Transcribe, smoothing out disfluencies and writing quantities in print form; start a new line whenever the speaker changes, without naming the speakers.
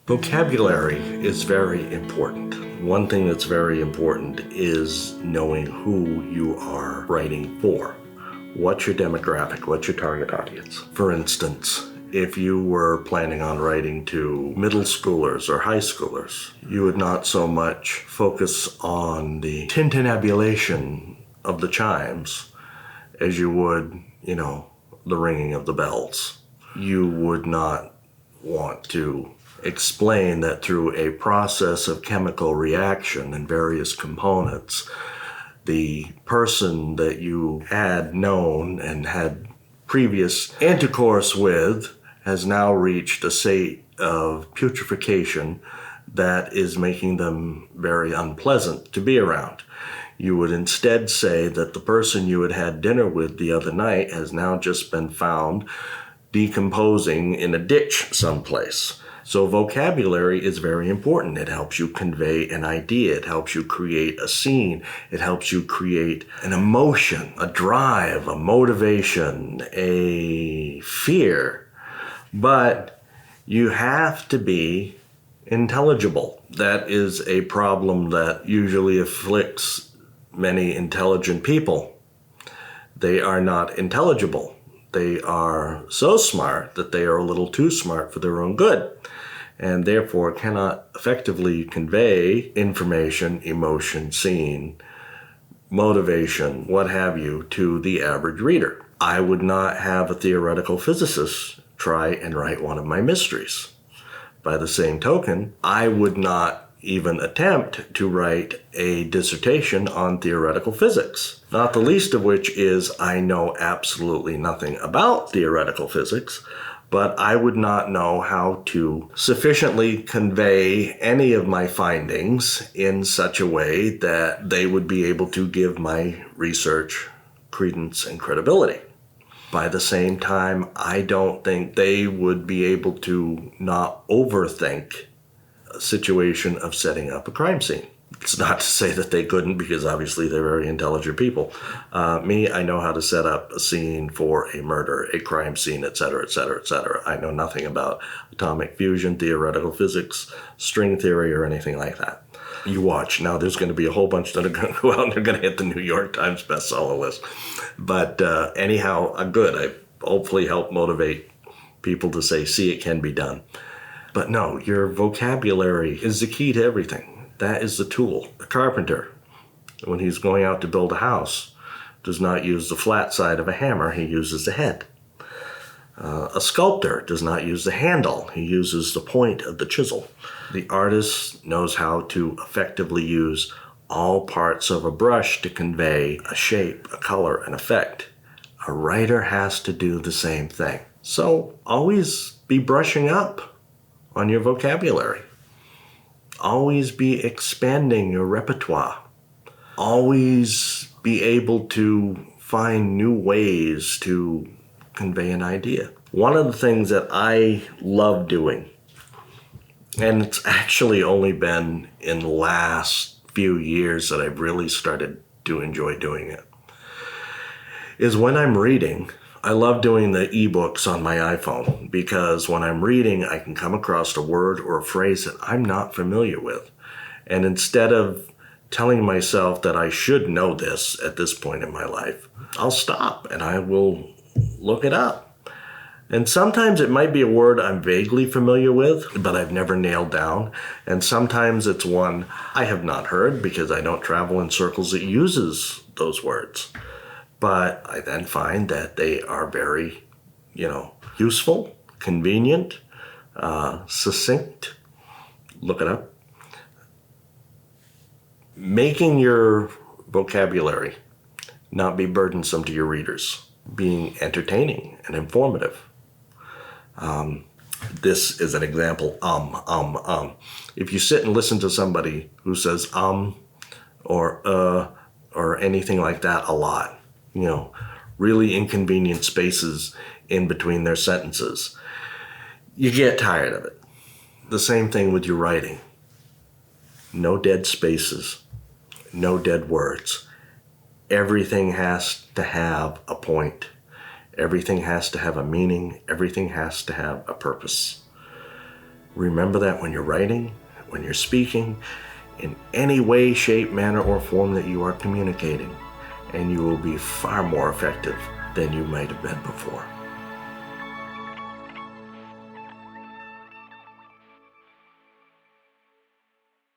Vocabulary is very important. One thing that's very important is knowing who you are writing for. What's your demographic? What's your target audience? For instance, if you were planning on writing to middle schoolers or high schoolers, you would not so much focus on the tintinnabulation of the chimes as you would, the ringing of the bells. You would not want to explain that through a process of chemical reaction and various components, the person that you had known and had previous intercourse with has now reached a state of putrefaction that is making them very unpleasant to be around. You would instead say that the person you had had dinner with the other night has now just been found decomposing in a ditch someplace. So vocabulary is very important. It helps you convey an idea. It helps you create a scene. It helps you create an emotion, a drive, a motivation, a fear. But you have to be intelligible. That is a problem that usually afflicts many intelligent people. They are not intelligible. They are so smart that they are a little too smart for their own good, and therefore cannot effectively convey information, emotion, scene, motivation, what have you, to the average reader. I would not have a theoretical physicist try and write one of my mysteries. By the same token, I would not even attempt to write a dissertation on theoretical physics, not the least of which is I know absolutely nothing about theoretical physics, but I would not know how to sufficiently convey any of my findings in such a way that they would be able to give my research credence and credibility. By the same time, I don't think they would be able to not overthink a situation of setting up a crime scene. It's not to say that they couldn't, because obviously they're very intelligent people. I know how to set up a scene for a murder, a crime scene, etc., etc., etc. I know nothing about atomic fusion, theoretical physics, string theory, or anything like that. You watch. Now there's going to be a whole bunch that are going to go out and they're going to hit the New York Times bestseller list. But anyhow, I hopefully help motivate people to say, see, it can be done. But no, your vocabulary is the key to everything. That is the tool. A carpenter, when he's going out to build a house, does not use the flat side of a hammer, he uses the head. A sculptor does not use the handle, he uses the point of the chisel. The artist knows how to effectively use all parts of a brush to convey a shape, a color, an effect. A writer has to do the same thing. So always be brushing up on your vocabulary. Always be expanding your repertoire. Always be able to find new ways to convey an idea. One of the things that I love doing, and it's actually only been in the last few years that I've really started to enjoy doing it, is when I'm reading. I love doing the ebooks on my iPhone because when I'm reading, I can come across a word or a phrase that I'm not familiar with. And instead of telling myself that I should know this at this point in my life, I'll stop and I will look it up. And sometimes it might be a word I'm vaguely familiar with, but I've never nailed down. And sometimes it's one I have not heard because I don't travel in circles that uses those words. But I then find that they are very, useful, convenient, succinct. Look it up. Making your vocabulary not be burdensome to your readers. Being entertaining and informative. This is an example, If you sit and listen to somebody who says or anything like that a lot, really inconvenient spaces in between their sentences, you get tired of it. The same thing with your writing. No dead spaces, no dead words. Everything has to have a point. Everything has to have a meaning. Everything has to have a purpose. Remember that when you're writing, when you're speaking, in any way, shape, manner, or form that you are communicating, and you will be far more effective than you might have been before.